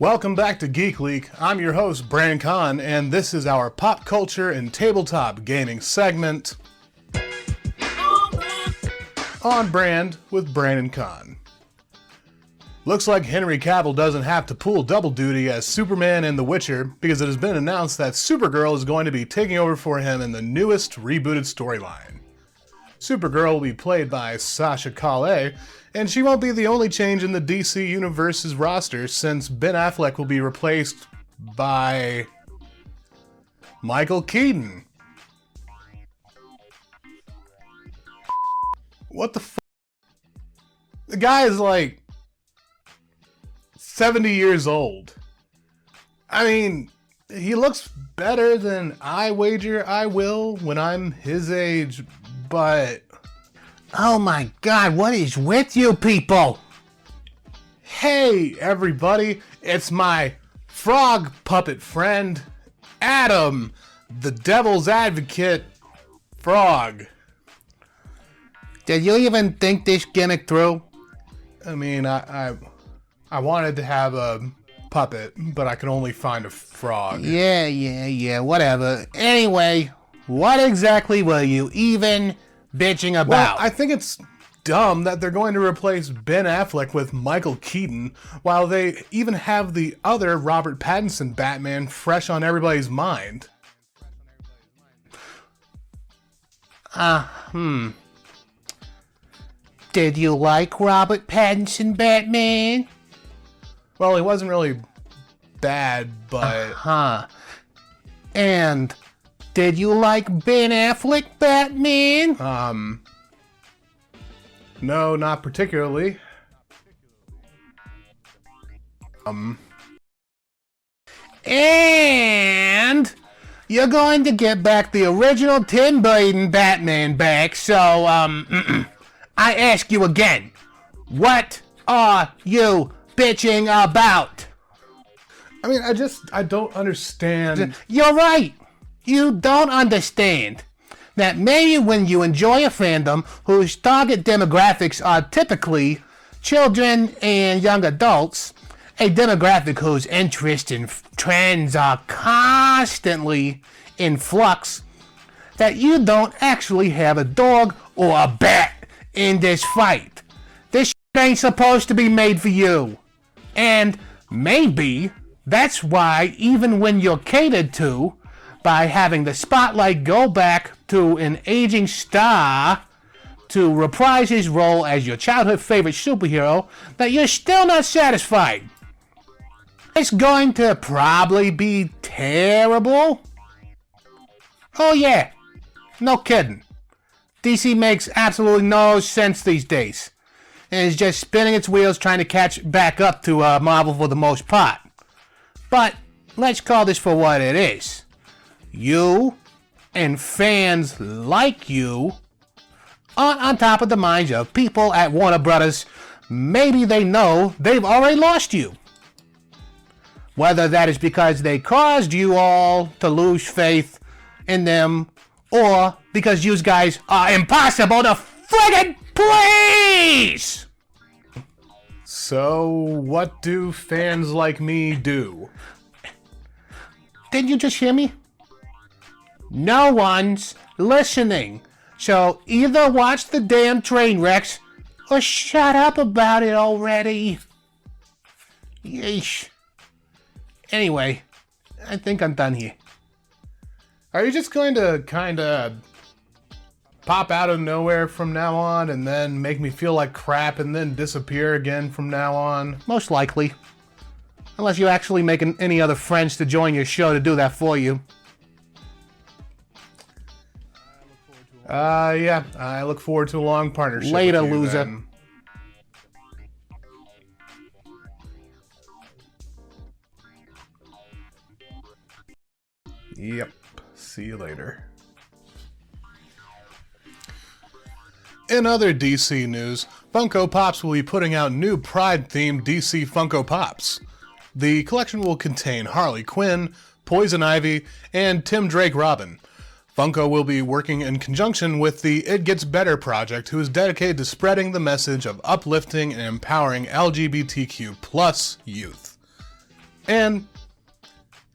Welcome back to Geek Leak. I'm your host, Conn, and this is our pop culture and tabletop gaming segment. On brand with Brandon Conn. Looks like Henry Cavill doesn't have to pull double duty as Superman and The Witcher because it has been announced that Supergirl is going to be taking over for him in the newest rebooted storyline. Supergirl will be played by Sasha Calle, and she won't be the only change in the DC Universe's roster since Ben Affleck will be replaced by Michael Keaton. What the f***? The guy is like 70 years old. I mean, he looks better than I wager I will when I'm his age, but... Oh my God, what is with you people? Hey everybody, it's my frog puppet friend, Adam, the devil's advocate frog. Did you even think this gimmick through? I mean, I wanted to have a puppet, but I could only find a frog. Yeah, whatever. Anyway, what exactly were you even bitching about? Well, I think it's dumb that they're going to replace Ben Affleck with Michael Keaton while they even have the other Robert Pattinson Batman fresh on everybody's mind. Did you like Robert Pattinson Batman? Well, he wasn't really bad, but... And did you like Ben Affleck Batman? No, not particularly. And you're going to get back the original Tim Burton Batman back, so, I ask you again, what are you bitching about? I mean, I don't understand. You're right. You don't understand that maybe when you enjoy a fandom whose target demographics are typically children and young adults, a demographic whose interests and trends are constantly in flux, that you don't actually have a dog or a bat in this fight. This shit ain't supposed to be made for you. And maybe that's why even when you're catered to by having the spotlight go back to an aging star to reprise his role as your childhood favorite superhero, that you're still not satisfied. It's going to probably be terrible. Oh yeah, no kidding. DC makes absolutely no sense these days, and is just spinning its wheels trying to catch back up to Marvel for the most part. But let's call this for what it is. You and fans like you aren't on top of the minds of people at Warner Brothers. Maybe they know they've already lost you. Whether that is because they caused you all to lose faith in them, or because you guys are impossible to friggin' please! So, what do fans like me do? Did you just hear me? No one's listening. So either watch the damn train wrecks or shut up about it already. Yeesh. Anyway, I think I'm done here. Are you just going to kinda pop out of nowhere from now on and then make me feel like crap and then disappear again from now on? Most likely. Unless you're actually making any other friends to join your show to do that for you. Yeah, I look forward to a long partnership. Later, with you, loser. Then. Yep, see you later. In other DC news, Funko Pops will be putting out new Pride-themed DC Funko Pops. The collection will contain Harley Quinn, Poison Ivy, and Tim Drake Robin. Funko will be working in conjunction with the It Gets Better project, who is dedicated to spreading the message of uplifting and empowering LGBTQ+ youth. And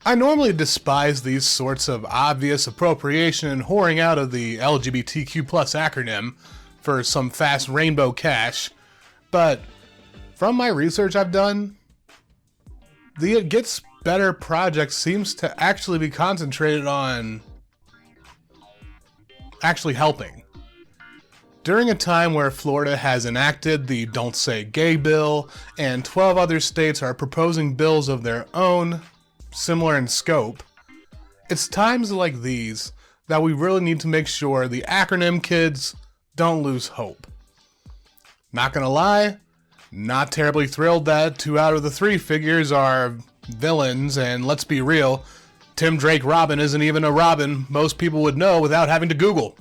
I normally despise these sorts of obvious appropriation and whoring out of the LGBTQ plus acronym for some fast rainbow cash, but from my research I've done, the It Gets Better project seems to actually be concentrated on actually helping. During a time where Florida has enacted the Don't Say Gay bill and 12 other states are proposing bills of their own, similar in scope, it's times like these that we really need to make sure the acronym kids don't lose hope. Not gonna lie, not terribly thrilled that 2 out of the 3 figures are villains, and let's be real, Tim Drake Robin isn't even a Robin most people would know without having to Google.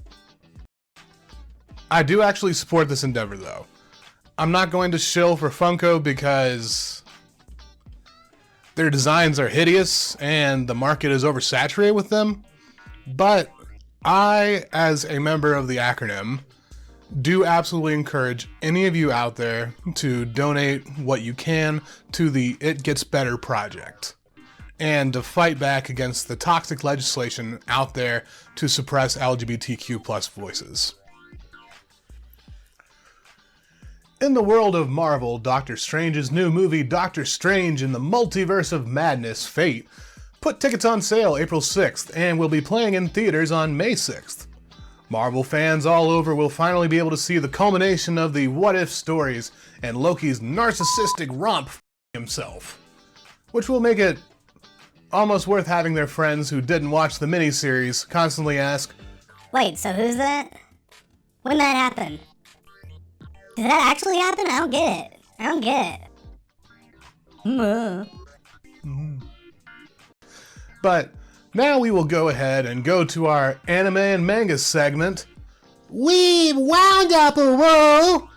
I do actually support this endeavor though. I'm not going to shill for Funko because their designs are hideous and the market is oversaturated with them, but I, as a member of the acronym, do absolutely encourage any of you out there to donate what you can to the It Gets Better project and to fight back against the toxic legislation out there to suppress LGBTQ plus voices. In the world of Marvel, Doctor Strange's new movie Doctor Strange in the Multiverse of Madness Fate put tickets on sale April 6th and will be playing in theaters on May 6th. Marvel fans all over will finally be able to see the culmination of the what-if stories and Loki's narcissistic romp himself, which will make it almost worth having their friends who didn't watch the miniseries constantly ask, Wait, so who's that? When that happen? Did that actually happen? I don't get it. But now we will go ahead and go to our anime and manga segment. We've wound up a roll.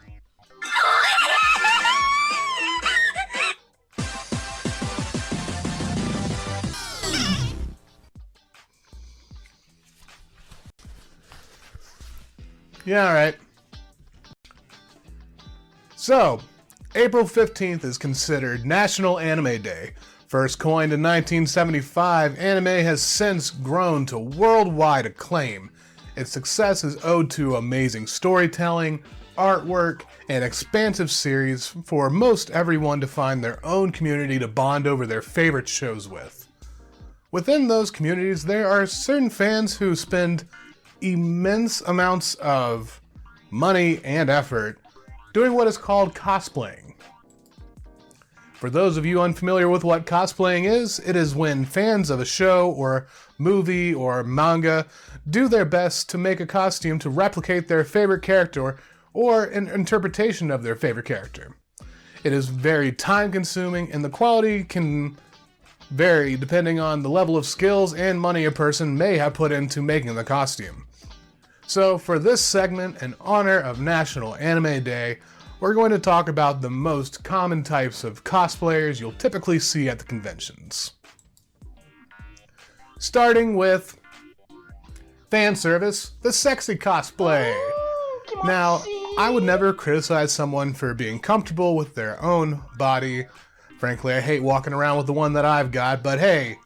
Yeah, alright. So, April 15th is considered National Anime Day. First coined in 1975, anime has since grown to worldwide acclaim. Its success is owed to amazing storytelling, artwork, and expansive series for most everyone to find their own community to bond over their favorite shows with. Within those communities, there are certain fans who spend immense amounts of money and effort doing what is called cosplaying. For those of you unfamiliar with what cosplaying is, it is when fans of a show or movie or manga do their best to make a costume to replicate their favorite character or an interpretation of their favorite character. It is very time consuming and the quality can vary depending on the level of skills and money a person may have put into making the costume. So for this segment, in honor of National Anime Day, we're going to talk about the most common types of cosplayers you'll typically see at the conventions. Starting with fan service, the sexy cosplay. Now, I would never criticize someone for being comfortable with their own body. Frankly, I hate walking around with the one that I've got, but hey,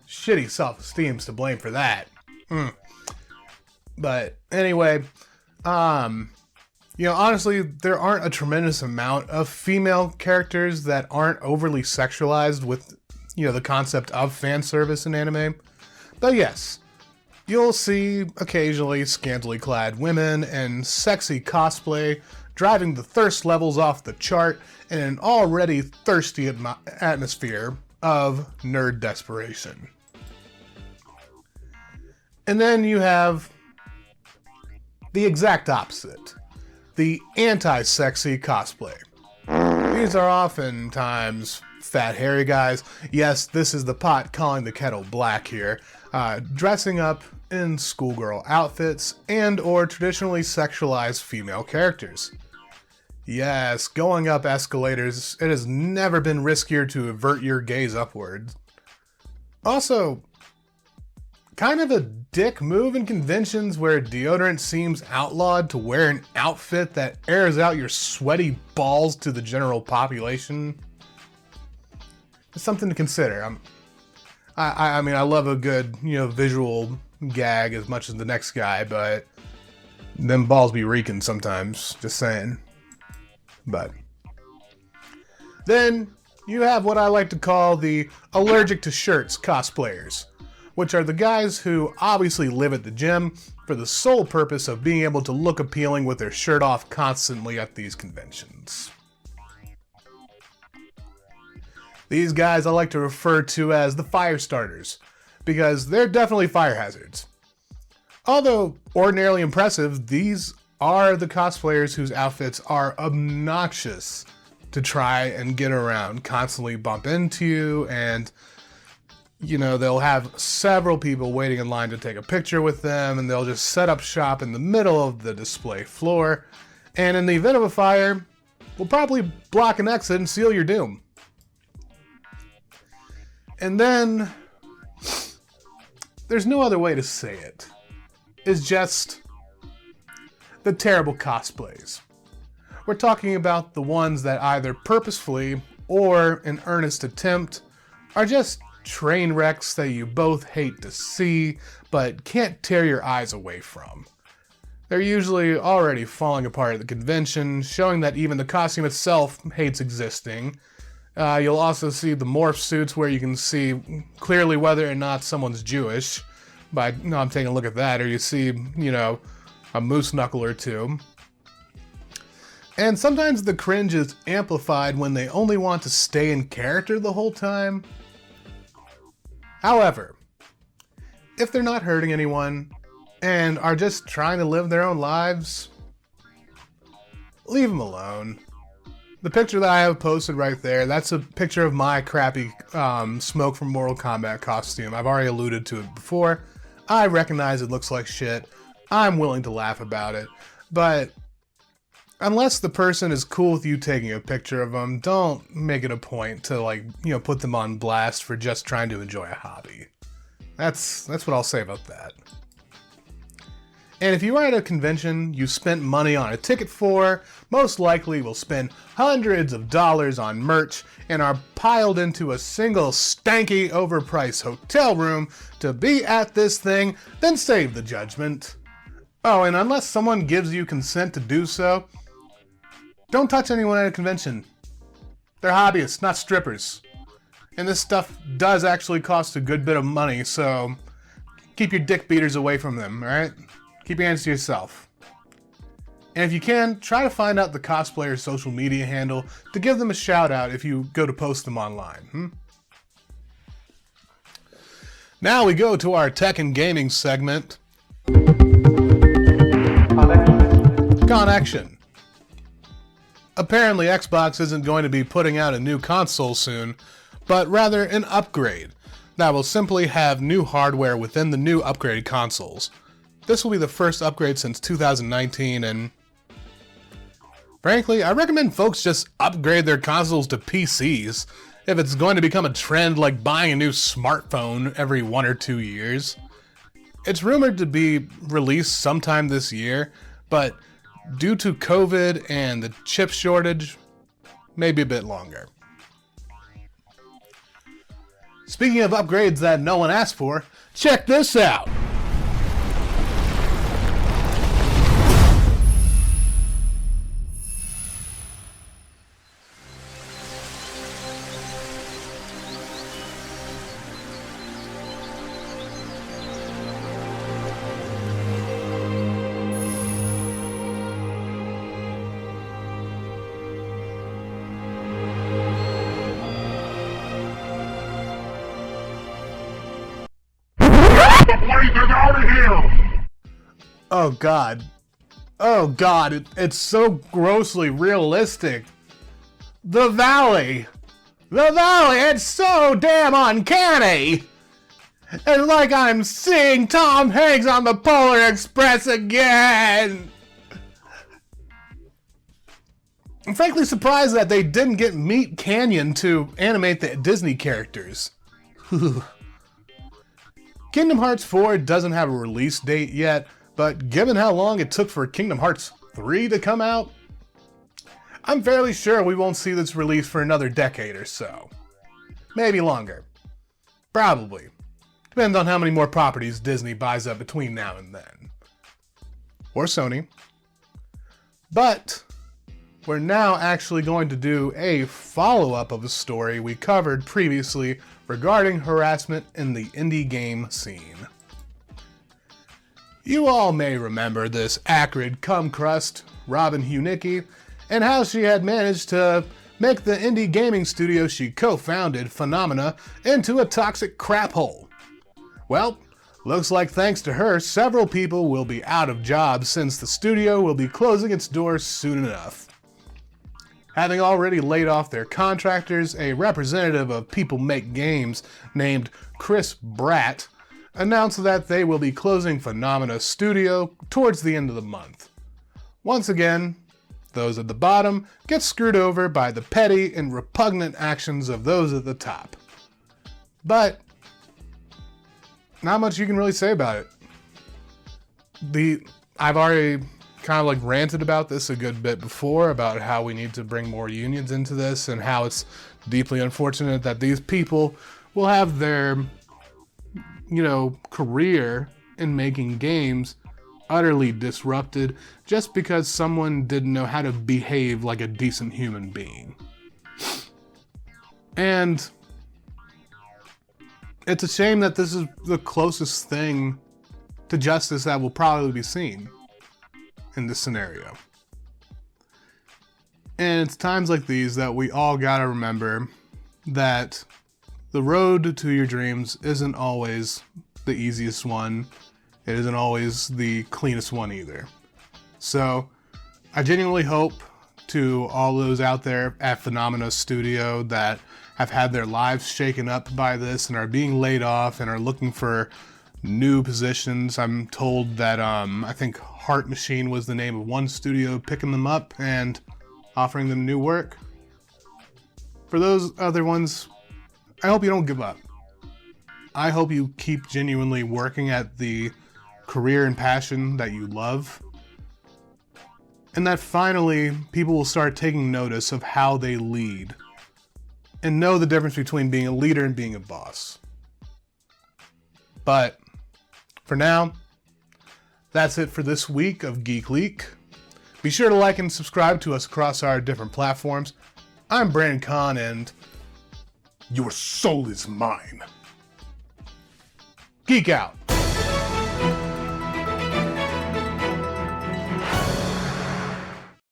shitty self-esteem's to blame for that. But anyway, honestly, there aren't a tremendous amount of female characters that aren't overly sexualized with, the concept of fan service in anime. But yes, you'll see occasionally scantily clad women and sexy cosplay driving the thirst levels off the chart in an already thirsty atmosphere of nerd desperation. And then you have the exact opposite, the anti-sexy cosplay. These are oftentimes fat, hairy guys. Yes, this is the pot calling the kettle black here, dressing up in schoolgirl outfits and or traditionally sexualized female characters. Yes, going up escalators, it has never been riskier to avert your gaze upward. Also, kind of a dick move in conventions where deodorant seems outlawed to wear an outfit that airs out your sweaty balls to the general population. It's something to consider. I mean, I love a good, visual gag as much as the next guy, but them balls be reeking sometimes, just saying. But then you have what I like to call the allergic to shirts cosplayers, which are the guys who obviously live at the gym for the sole purpose of being able to look appealing with their shirt off constantly at these conventions. These guys I like to refer to as the fire starters, because they're definitely fire hazards. Although ordinarily impressive, these are the cosplayers whose outfits are obnoxious to try and get around, constantly bump into you, and they'll have several people waiting in line to take a picture with them, and they'll just set up shop in the middle of the display floor, and in the event of a fire, will probably block an exit and seal your doom. And then, there's no other way to say it. It's just the terrible cosplays. We're talking about the ones that either purposefully or in earnest attempt are just train wrecks that you both hate to see but can't tear your eyes away from. They're usually already falling apart at the convention, showing that even the costume itself hates existing. You'll also see the morph suits where you can see clearly whether or not someone's Jewish by I'm taking a look at that, or you see, a moose knuckle or two. And sometimes the cringe is amplified when they only want to stay in character the whole time. However, if they're not hurting anyone and are just trying to live their own lives, leave them alone. The picture that I have posted right there, that's a picture of my crappy Smoke from Mortal Kombat costume. I've already alluded to it before. I recognize it looks like shit. I'm willing to laugh about it. But unless the person is cool with you taking a picture of them, don't make it a point to put them on blast for just trying to enjoy a hobby. That's what I'll say about that. And if you are at a convention you spent money on a ticket for, most likely will spend hundreds of dollars on merch and are piled into a single stanky overpriced hotel room to be at this thing, then save the judgment. Oh, and unless someone gives you consent to do so, don't touch anyone at a convention. They're hobbyists, not strippers. And this stuff does actually cost a good bit of money, so keep your dick beaters away from them, alright? Keep your hands to yourself. And if you can, try to find out the cosplayer's social media handle to give them a shout out if you go to post them online. Now we go to our tech and gaming segment. Connection. Apparently Xbox isn't going to be putting out a new console soon, but rather an upgrade that will simply have new hardware within the new upgraded consoles. This will be the first upgrade since 2019, and frankly, I recommend folks just upgrade their consoles to PCs if it's going to become a trend like buying a new smartphone every 1 or 2 years. It's rumored to be released sometime this year, but due to COVID and the chip shortage, maybe a bit longer. Speaking of upgrades that no one asked for, check this out! Oh god. Oh god, it's so grossly realistic. The Valley! The Valley, it's so damn uncanny! It's like I'm seeing Tom Hanks on the Polar Express again! I'm frankly surprised that they didn't get Meat Canyon to animate the Disney characters. Kingdom Hearts 4 doesn't have a release date yet, but given how long it took for Kingdom Hearts 3 to come out, I'm fairly sure we won't see this release for another decade or so. maybe longer. Probably. Depends on how many more properties Disney buys up between now and then. Or Sony. But we're now actually going to do a follow-up of a story we covered previously regarding harassment in the indie game scene. You all may remember this acrid cum crust, Robin Hunicki, and how she had managed to make the indie gaming studio she co-founded, Phenomena, into a toxic crap hole. Well, looks like thanks to her, several people will be out of jobs since the studio will be closing its doors soon enough. Having already laid off their contractors, a representative of People Make Games named Chris Bratt announced that they will be closing Phenomena Studio towards the end of the month. Once again, those at the bottom get screwed over by the petty and repugnant actions of those at the top. But not much you can really say about it. I've already kind of like ranted about this a good bit before, about how we need to bring more unions into this and how it's deeply unfortunate that these people will have their, career in making games utterly disrupted just because someone didn't know how to behave like a decent human being. And it's a shame that this is the closest thing to justice that will probably be seen in this scenario. And it's times like these that we all gotta remember that the road to your dreams isn't always the easiest one. It isn't always the cleanest one either. So I genuinely hope to all those out there at Phenomena Studio that have had their lives shaken up by this and are being laid off and are looking for new positions. I'm told that I think Heart Machine was the name of one studio picking them up and offering them new work. For those other ones, I hope you don't give up. I hope you keep genuinely working at the career and passion that you love. And that finally people will start taking notice of how they lead and know the difference between being a leader and being a boss. But for now, that's it for this week of Geek Leak. Be sure to like and subscribe to us across our different platforms. I'm Brandon Conn, and your soul is mine. Geek out.